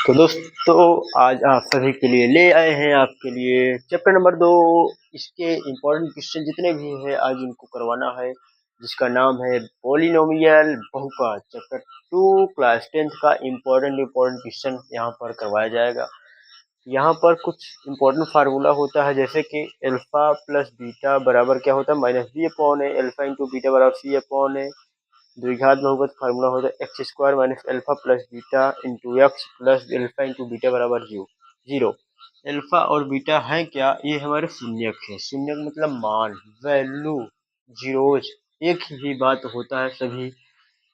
तो दोस्तों आज आप सभी के लिए ले आए हैं आपके लिए चैप्टर नंबर 2। इसके इम्पोर्टेंट क्वेश्चन जितने भी हैं आज इनको करवाना है, जिसका नाम है पॉलिनोमियल बहुपद। चैप्टर 2 क्लास 10th का इम्पोर्टेंट क्वेश्चन यहाँ पर करवाया जाएगा। यहाँ पर कुछ इम्पोर्टेंट फार्मूला होता है, जैसे कि अल्फा प्लस बीटा बराबर क्या होता है माइनस बी अपॉन ए, अल्फा इंटू बीटा बराबर सी अपॉन ए। द्विघात बहुपद फार्मूला होता है x square minus alpha plus beta into x plus alpha into beta बराबर जीरो। अल्फा और बीटा है क्या, ये हमारे शून्यक है। शून्यक मतलब मान, वैल्यू, जीरोज, एक ही बात होता है सभी।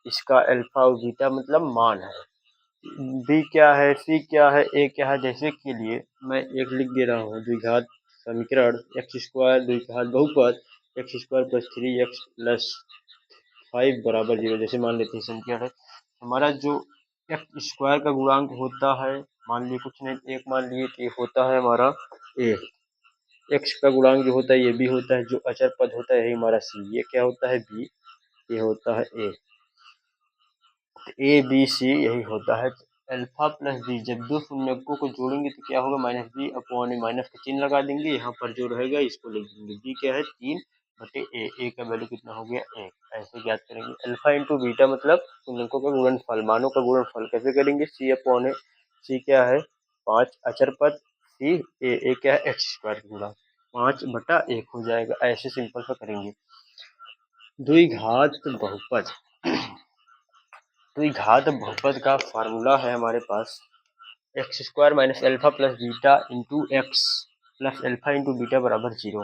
इसका अल्फा और बीटा मतलब मान है। बी क्या है, सी क्या है, ए क्या है। जैसे के लिए मैं एक लिख दे रहा हूँ, द्विघात समीकरण एक्स स्क्वायर द्विघात बहुपद x square plus 3x plus 5 बराबर 0। जैसे मान लेते हैं संख्या है हमारा जो एक्स स्क्वायर का गुणांक होता है, मान लिए कुछ नहीं एक मान लिए कि होता है हमारा ए। एक्स का गुणांक जो होता है ये बी होता है, जो अचर पद होता है यही हमारा सी। ये क्या होता है बी, ये होता है ए। ए बी सी यही होता है। अल्फा प्लस बी, जब दो शून्यकों को जोड़ेंगे तो क्या होगा माइनस बी अपॉन ए, माइनस का चिन्ह लगा देंगे, यहाँ पर जो रहेगा इसको लिख देंगे। बी क्या है 3 बटे ए का वैल्यू कितना हो गया 1। ऐसे ज्ञात करेंगे। अल्फा इंटू बीटा मतलब शून्यकों का गुणनफल, मानों का गुणनफल कैसे करेंगे, सी अपॉन ए। सी क्या है 5 अचर पद, सी ए क्या है एक्स स्क्वायर गुणा 5/1 हो जाएगा। ऐसे सिंपल सा करेंगे। द्विघात बहुपद, द्विघात बहुपद का फार्मूला है हमारे पास x square minus alpha plus beta into x plus alpha into beta बराबर 0।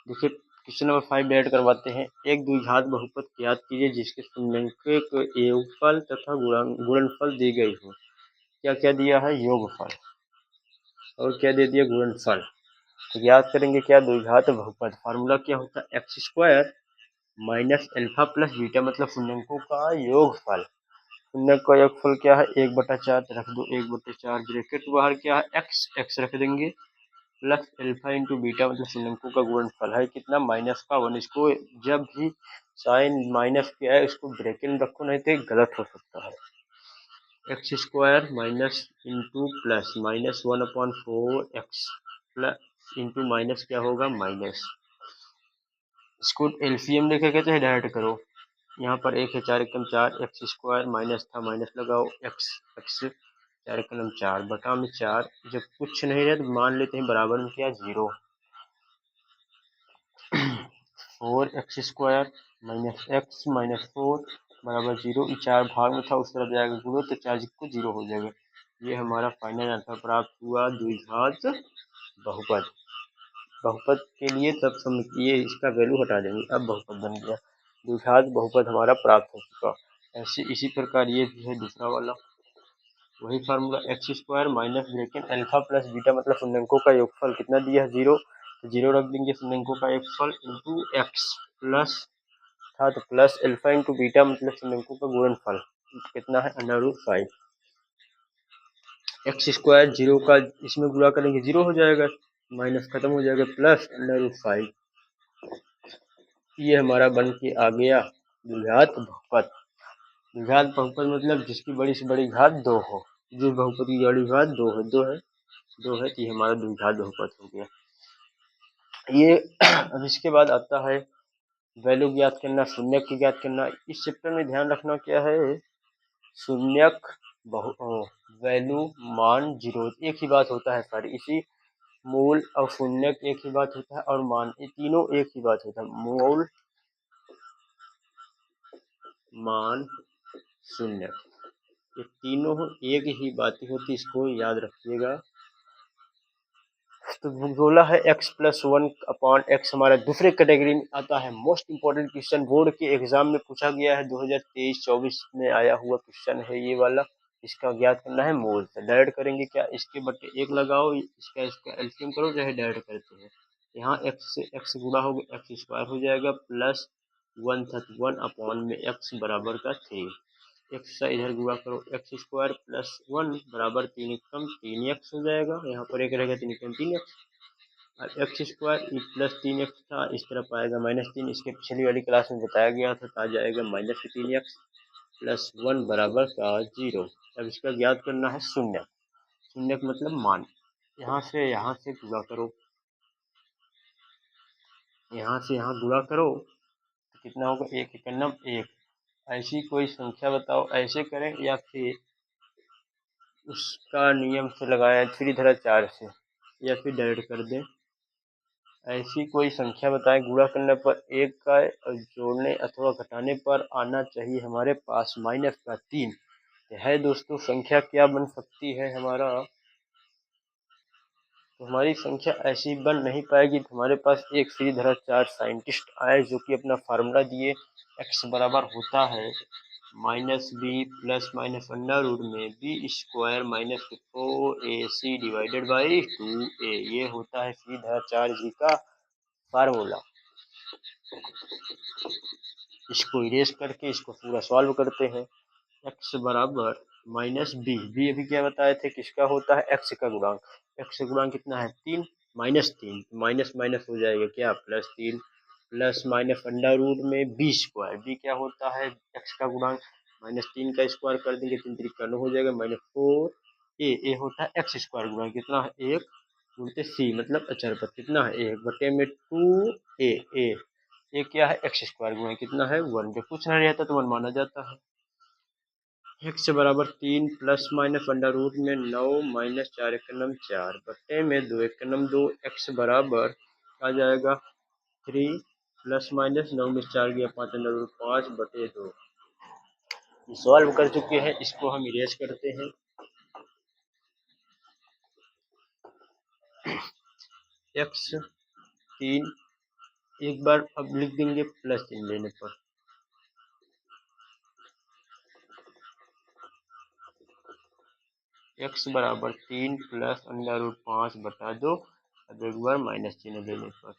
देखिए क्वेश्चन नंबर 5 ऐड करवाते हैं। एक द्विघात बहुपद ज्ञात कीजिए जिसके शून्यंक के योगफल तथा गुणनफल दी गई हो। क्या क्या दिया है, योगफल और क्या दे दिया, गुणनफल। तो ज्ञात करेंगे क्या, द्विघात बहुपद फार्मूला क्या होता है x square minus alpha plus beta मतलब शून्यंकों का योगफल। शून्य का योगफल क्या है 1/4 रख दो, 1/4 ब्रैकेट बाहर क्या है एक्स, एक्स रख देंगे प्लस अल्फा इंटू बीटा मतलब शून्यंकों का गुणनफल है कितना -1। इसको जब भी साइन माइनस किया है इसको ब्रैकेट में रखो, नहीं तो गलत हो सकता है। X square minus into plus -1/4 x plus into minus क्या होगा माइनस। इसको एलसीएम लेके कहते हैं डायरेक्ट करो। यहाँ पर 1 है 4 एकम 4 एक्स स्क्वायर माइनस था माइनस लगाओ एक्स, एक्स 4 एकम 4 बटा में 4। जब कुछ नहीं रहे तो मान लेते हैं बराबर में क्या 0। 4x square minus x minus 4 बराबर 0। 4 भाग में था उस तरफ जाएगा गुणो तो 4 को 0 हो जाएगा। ये हमारा फाइनल आंसर प्राप्त हुआ द्विघात बहुपद। बहुपद के लिए तब ये इसका वैल्यू हटा देंगे, अब बहुपद बन गया। द्विघात बहुपद हमारा प्राप्त हो चुका। ऐसे इसी प्रकार ये भी है दूसरा वाला, वही formula x square minus bracket alpha plus beta मतलब शून्यंकों का योगफल कितना दिया है 0, तो 0 रख देंगे शून्यंकों का योगफल इंटू एक्स प्लस था तो प्लस अल्फा इंटू बीटा मतलब शून्यंकों का गुणनफल कितना है √5। एक्स स्क्वायर 0 का इसमें गुणा करेंगे 0 हो जाएगा, माइनस खत्म हो जाएगा प्लस √5। ये हमारा बन के आ गया द्विघात बहुपद। द्विघात बहुपद मतलब जिसकी बड़ी से बड़ी घात 2 हो, जिस बहुपद की बड़ी घात 2 है, 2 है तो ये हमारा द्विघात बहुपद हो गया। ये अब इसके बाद आता है वैल्यू ज्ञात करना, शून्यक की ज्ञात करना। इस चैप्टर में ध्यान रखना क्या है, शून्यक वैल्यू मान जीरो एक ही बात होता है सारी। इसी मूल और शून्यक एक ही बात होता है और मान, ये तीनों एक ही बात होता है। मूल मान शून्य ये तीनों एक ही बात होती, इसको याद रखिएगा। तो बोला है x प्लस 1/x हमारा दूसरे कैटेगरी में आता है। मोस्ट इंपॉर्टेंट क्वेश्चन बोर्ड के एग्जाम में पूछा गया है, 2023-24 में आया हुआ क्वेश्चन है ये वाला। इसका ज्ञात करना है मूल से। डायरेक्ट करेंगे क्या, इसके बटे 1 लगाओ, इसका एलसीएम करो, चाहे डायरेक्ट करते हैं। यहाँ x से x गुणा हो गया एक्स स्क्वायर हो जाएगा प्लस 1/1 में x बराबर का 3। एक्स का इधर गुणा करो एक्स स्क्वायर प्लस 1 बराबर 3 एकम 3x हो जाएगा। यहाँ पर एक रहेगा 3 एकम 3x और एक्स स्क्वायर प्लस 3x था, इस तरफ आएगा -3। इसके पिछली वाली क्लास में बताया गया था, आ जाएगा -3x प्लस 1 बराबर का 0। अब इसका ज्ञात करना है शून्य। शून्य का मतलब मान। यहाँ से गुणा करो, यहाँ से यहाँ गुणा करो तो कितना होगा, एक एकन्नम एक। ऐसी कोई संख्या बताओ, ऐसे करें या फिर उसका नियम से लगाया 3 धारा 4 से, या फिर डायरेक्ट कर दें। ऐसी कोई संख्या बताएं गुणा करने पर एक का और जोड़ने अथवा घटाने पर आना चाहिए हमारे पास माइनस का 3 है। दोस्तों संख्या क्या बन सकती है हमारा, तो हमारी संख्या ऐसी बन नहीं पाएगी। तो हमारे पास एक श्रीधर 4 साइंटिस्ट आए जो कि अपना फार्मूला दिए, x बराबर होता है minus b plus minus under root में B square minus 4ac divided by 2a। ये होता है श्रीधर 4 जी का फार्मूला। इसको इरेज करके इसको पूरा सॉल्व करते हैं। x बराबर माइनस बी, बी अभी क्या बताए थे किसका होता है, x का गुणांक। x का गुणांक कितना है 3, माइनस 3, माइनस माइनस हो जाएगा क्या plus 3, plus minus under root में बी स्क्वायर, बी क्या होता है x का गुणांक, माइनस 3 का स्क्वायर कर देंगे 3 3 का 9 हो जाएगा, माइनस 4 ए होता है x स्क्वायर गुणांक कितना है 1 बोलते सी मतलब अचर पर कितना है 1 बटे में 2 ए ये क्या है एक्स स्क्वायर गुणा कितना है 1। जब कुछ नहीं रहता तो 1 माना जाता है। x बराबर 3 प्लस माइनस अंडर रूट में 9 माइनस 4 एकनम 4 बटे में 2 एकनम 2। x बराबर आ जाएगा 3 प्लस माइनस 9 में 4 गया 5 अंडर रूट 5 बटे 2। सॉल्व कर चुके हैं, इसको हम इरेज करते हैं। x 3 एक बार अब लिख देंगे प्लस चिन्ह लेने पर, x बराबर 3 प्लस अंडर रूट 5 बटा 2। अब एक बार माइनस चिन्ह लेने पर,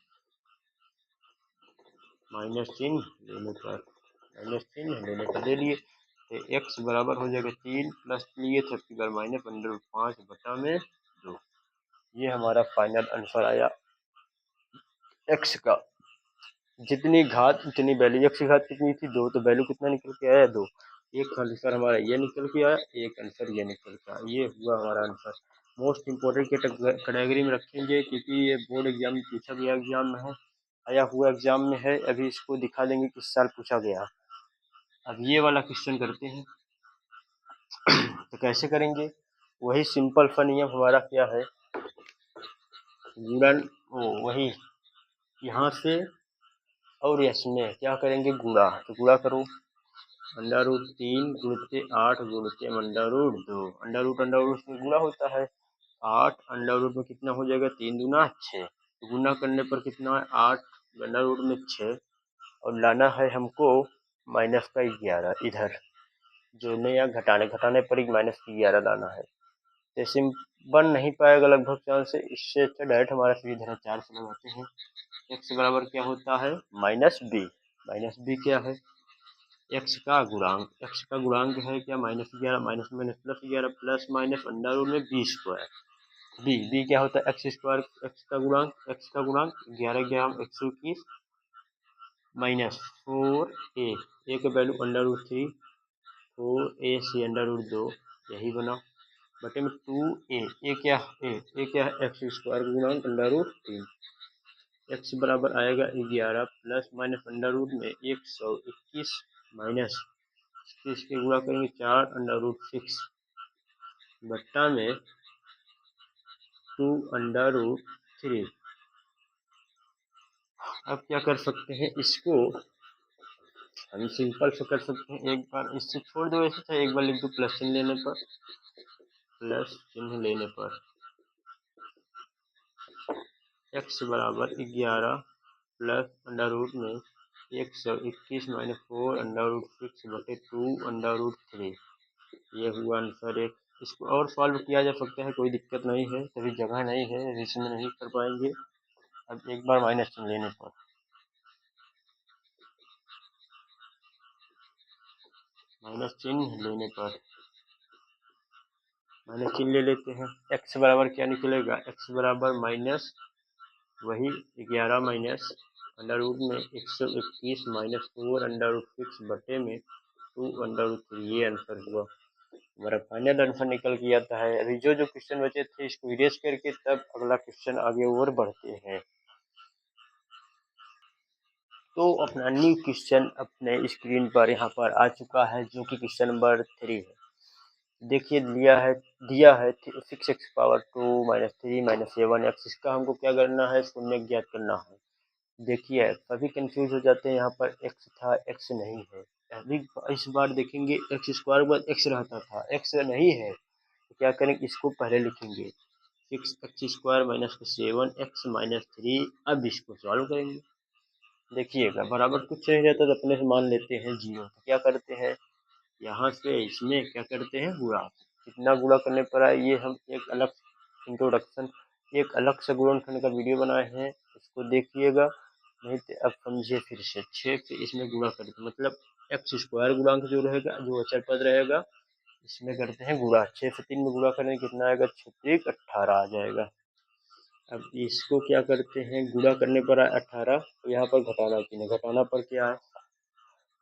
माइनस चिन्ह लेने पर ले लिए तो x बराबर हो जाएगा 3 प्लस लिए थे अब बार माइनस अंडर रूट 5 बटा में 2। ये हमारा फाइनल आंसर आया x का। जितनी घात उतनी वैल्यू, x की घात कितनी थी 2 तो वैल्यू कितना निकल के आया 2। एक आंसर हमारा ये निकल के आया, एक आंसर ये निकल के आया, ये हुआ हमारा आंसर। मोस्ट इम्पोर्टेंट कैटेगरी में रखेंगे क्योंकि ये बोर्ड एग्जाम में पूछा गया एग्जाम में है, आया हुआ एग्जाम में है। अभी इसको दिखा देंगे किस साल पूछा गया। अब ये वाला क्वेश्चन करते हैं तो कैसे करेंगे, वही सिंपल सा नियम हमारा क्या है, गुणन वही यहाँ से और इसमें क्या करेंगे गुणा, तो गुणा करो अंडर रूट 3 गुणित 8 गुणित अंडर रूट 2, अंडर रूट में गुणा होता है 8 अंडर रूट में कितना हो जाएगा 3 दूना 6, तो गुणा करने पर कितना है 8 अंडर रूट में 6 और लाना है हमको माइनस का 11 इधर जोड़ने या घटाने पर ही माइनस की 11 लाना है। जैसे बन नहीं पाएगा लगभग चांस से, इससे अच्छा डायरेक्ट हमारा सीधे 4 से लगाते हैं। x बराबर क्या होता है माइनस बी, माइनस बी क्या है x का गुणांक, x का गुणांक है क्या minus 11 minus minus plus 11 plus minus under root में बी स्क्वायर, बी क्या होता है एक्स स्क्वायर, एक्स का गुणांक 11 ग्राम 121 माइनस 4 ए का वैल्यू अंडर रूट 3 4 ए सी अंडर रूट 2 यही बना बटे में 2 ए क्या है एक्स स्क्वायर का गुणांक अंडर रूट 3। एक्स बराबर आएगा 11 प्लस माइनस अंडर रूट में 121 माइनस इसके गुणा करेंगे 4 अंडर रूट 6 बट्टा में 2 अंडर रूट 3। अब क्या कर सकते हैं इसको हम सिंपल से कर सकते हैं, एक बार इससे छोड़ दो ऐसे चाहे एक बार लिख दो प्लस चिन्ह लेने पर, प्लस चिन्ह लेने पर x बराबर 11 प्लस अंडर रूट में 121 माइनस 4 अंडर रूट 6 बटे 2 अंडर रूट 3। ये हुआ आंसर एक। इसको और सॉल्व किया जा सकता है, कोई दिक्कत नहीं है, तभी जगह नहीं है इसमें नहीं कर पाएंगे। अब एक बार माइनस चिन्ह लेने पर, माइनस चिन्ह लेने पर माइनस चिन्ह ले लेते हैं। x बराबर क्या निकलेगा, x बराबर माइनस वही 11 माइनस अंडर रूट में 121 माइनस 4 अंडर रूट 6 बटे में 2 अंडर रूट 3, ये आंसर हुआ। हमारा फाइनल आंसर निकल के आता है। अभी जो जो क्वेश्चन बचे थे इसको इरेज करके तब अगला क्वेश्चन आगे और बढ़ते हैं। तो अपना न्यू क्वेश्चन अपने स्क्रीन पर यहाँ पर आ चुका है, जो कि क्वेश्चन नंबर 3 है। देखिए दिया है 6x⁻2 - 3 - 7x। इसका हमको क्या करना है, शून्य ज्ञात करना है। देखिए सभी कंफ्यूज हो जाते हैं, यहाँ पर x था, x नहीं है। अभी इस बार देखेंगे एक्स स्क्वायर के बाद x रहता था, x नहीं है तो क्या करेंगे, इसको पहले लिखेंगे 6x² - 7x - 3। अब इसको सॉल्व करेंगे। देखिएगा बराबर कुछ नहीं रहता तो अपने से मान लेते हैं 0। तो क्या करते हैं, यहाँ से इसमें क्या करते हैं, गुणा। कितना गुणा करने पर आए, ये हम एक अलग इंट्रोडक्शन, एक अलग से गुणनखंड का वीडियो बनाए हैं, उसको देखिएगा। नहीं तो अब समझिए फिर से 6 से इसमें गुणा करते मतलब x² गुणांक जो रहेगा, जो अचर पद रहेगा, इसमें करते हैं गुणा। 6 से 3 में गुणा करेंगे कितना आएगा, 6 × 18 आ जाएगा। अब इसको क्या करते हैं, गुणा करने पर आए 18, तो यहाँ पर घटाना 3 है,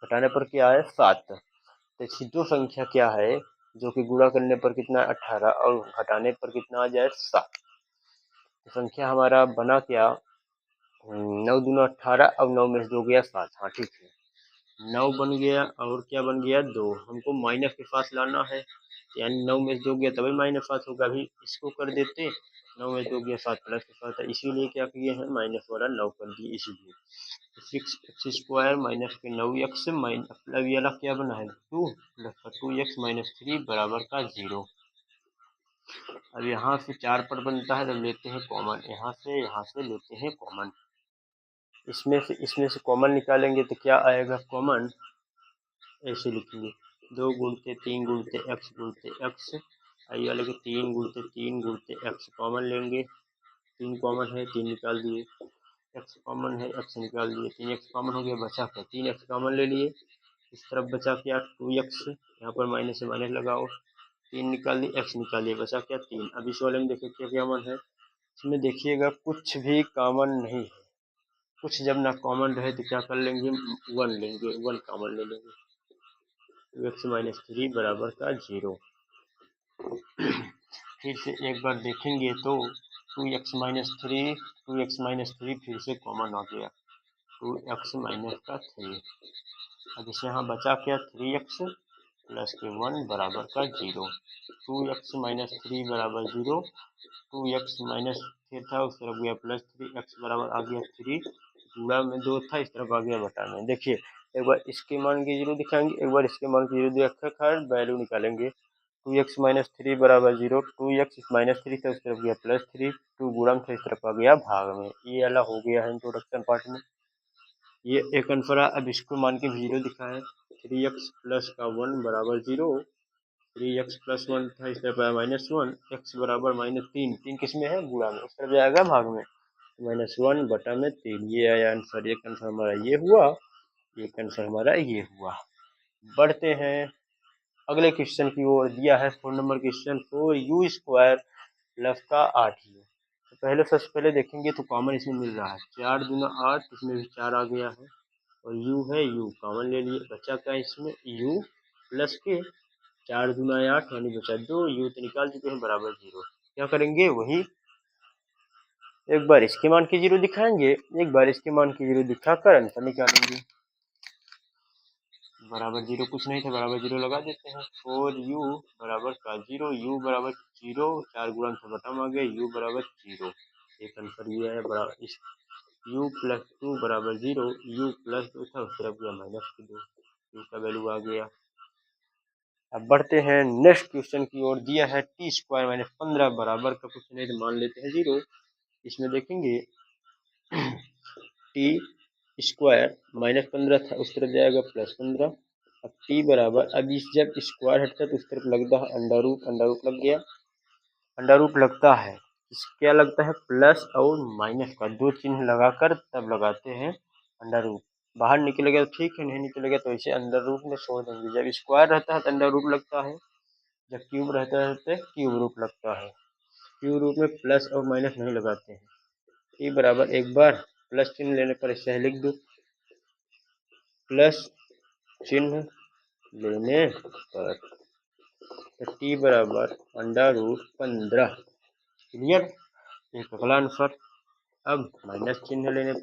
घटाने पर क्या है 7। तो इसकी दो संख्या क्या है, जो कि गुणा करने पर कितना 18 और घटाने पर कितना आ जाए 7। तो संख्या हमारा बना क्या, 9 दूना 18 और 9 में से 2 गया 7। हाँ ठीक है, 9 बन गया और क्या बन गया 2। हमको माइनस के पास लाना है, यानी 9 में से 2 गया तभी -7 होगा। अभी इसको कर देते, 9 में से 2 गया 7 प्लस के साथ है, इसीलिए क्या किए हैं माइनस वाला 9 कर दिए। इसीलिए 6x² माइनस के 9x मतलब ये वाला क्या बना है 2 प्लस 2x - 3 बराबर का 0। अब यहाँ से 4 पर बनता है, तब लेते हैं कॉमन, यहाँ से लेते हैं कॉमन। इसमें से कॉमन निकालेंगे तो क्या आएगा, कॉमन ऐसे लिखेंगे 2 गुणते 3 गुणते x गुणते x। आइए वाले के 3 गुणते 3 गुणते x कॉमन लेंगे, 3 कॉमन है 3 निकाल दिए, x कॉमन है x निकाल दिए, 3x कॉमन हो गया, बचा क्या 3x कॉमन ले लिए। इस तरफ बचा क्या 2x, यहाँ पर माइनस से माइनस लगाओ, 3 निकाल दिए x निकाल दिए, बचा क्या 3। अब इस वाले में देखिए क्या कॉमन है, इसमें देखिएगा कुछ भी कॉमन नहीं है। कुछ जब ना कॉमन रहे तो क्या कर लेंगे, 1 लेंगे, 1 कॉमन ले लेंगे, 2x - 3 बराबर का 0। फिर से एक बार देखेंगे तो 2x - 3 फिर से कॉमन आ गया, 2x माइनस का 3। अब इसे यहाँ बचा क्या 3x प्लस के 1 बराबर का 0। 2x - 3 बराबर 0, 2x माइनस 3 था उस तरफ गया प्लस 3x बराबर आ गया 3। गुणा में 2 था, इस तरफ आ गया बटा में। देखिए एक बार इसके मान की 0 दिखाएंगे, एक बार इसके मान की 0 दिखाकर वैल्यू निकालेंगे। 2x - 3 बराबर 0, 2x - 3 था उस तरफ गया प्लस 3, 2 गुणा था इस तरफ आ गया भाग में। ये वाला हो गया है इंट्रोडक्शन पार्ट में। ये एक आंसर है। अब इसको मान के 0 दिखाएं, 3x प्लस का 1 बराबर 0, 3x प्लस 1 था इस तरफ आया -1, x बराबर -3, 3 किस में है गुणा में, उस तरफ जाएगा भाग में, -1 बटा में 3। ये आया आंसर, एक आंसर हमारा ये हुआ, एक आंसर हमारा ये हुआ। बढ़ते हैं अगले क्वेश्चन की ओर। दिया है 4 नंबर क्वेश्चन, 4u² प्लस का 8u। तो सबसे पहले देखेंगे तो कॉमन इसमें मिल रहा है, 4 दूना 8, इसमें भी 4 आ गया है और u है, u कॉमन ले लिए, बचा क्या इसमें u प्लस के 4 दूना 8 यानी बचा 2, u तो निकाल चुके हैं बराबर 0। क्या करेंगे, वही एक बार इसके मान की 0 दिखाएंगे, एक बार इसके मान की 0 दिखाकर आंसर निकालेंगे। बराबर 0 कुछ नहीं था, बराबर 0 लगा देते हैं। 4u बराबर का 0, u बराबर 0, 4 गुणा से बटा में आ गया, u बराबर 0। एक आंसर ये है बराबर इस u प्लस 2 बराबर 0, u प्लस 2 था उस तरफ गया -2, u का वैल्यू आ गया। अब बढ़ते हैं नेक्स्ट क्वेश्चन की ओर। दिया है t² - 15 बराबर का कुछ नहीं तो मान लेते हैं 0। इसमें देखेंगे टी स्क्वायर -15 था उस तरफ जाएगा +15। अब टी बराबर, अब इस जब स्क्वायर हटता है तो उस तरफ लगता है अंडर रूट लग गया, अंडर रूट लगता है, क्या लगता है प्लस और माइनस का दो चिन्ह लगाकर तब लगाते हैं अंडर रूट। बाहर निकलेगा तो ठीक है, नहीं निकलेगा तो इसे अंडर रूट में छोड़ देंगे। जब स्क्वायर रहता है तो अंडर रूट लगता है, जब क्यूब रहता है तो क्यूब रूट लगता है। क्यूब रूट में प्लस और माइनस नहीं लगाते हैं। टी बराबर एक बार प्लस चिन्ह लेने पर इसे लिख दो, प्लस चिन्ह लेने पर तो टी बराबर √15। क्लियर। एक अगला आंसर। अब माइनस चिन्ह लेने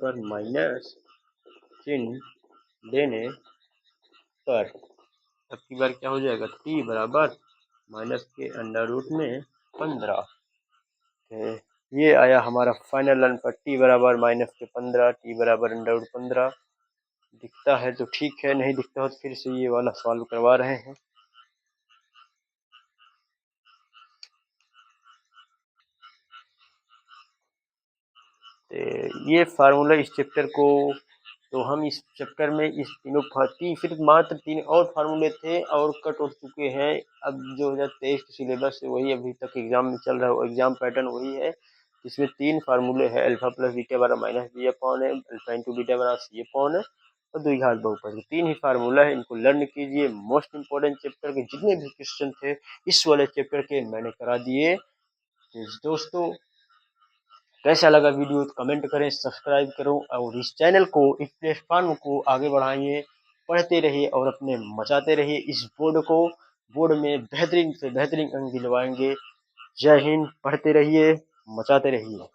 पर अब की बार क्या हो जाएगा, टी बराबर माइनस के अंडर रूट में 15। ये आया हमारा फाइनल आंसर, टी बराबर -15, टी बराबर √15। दिखता है तो ठीक है, नहीं दिखता हो तो फिर से ये वाला सॉल्व करवा रहे हैं। ये फार्मूला इस चैप्टर को, तो हम इस चैप्टर में इस तीन सिर्फ मात्र 3 और फार्मूले थे और कट हो चुके हैं। अब 2023 सिलेबस है वही अभी तक एग्जाम में चल रहा है, एग्जाम पैटर्न वही है। इसमें 3 फार्मूले हैं, अल्फा प्लस बीटा बराबर माइनस बी अपॉन है, अल्फा इंटू बीटा बराबर सी अपॉन है और द्विघात बहुपद। 3 ही फार्मूला है, इनको लर्न कीजिए। मोस्ट इंपोर्टेंट चैप्टर के जितने भी क्वेश्चन थे इस वाले चैप्टर के मैंने करा दिए। दोस्तों कैसा लगा वीडियो तो कमेंट करें, सब्सक्राइब करो और इस चैनल को, इस प्लेटफॉर्म को आगे बढ़ाइए। पढ़ते रहिए और अपने मचाते रहिए इस बोर्ड में बेहतरीन से बेहतरीन अंक दिलवाएंगे। जय हिंद। पढ़ते रहिए, मचाते रहिए।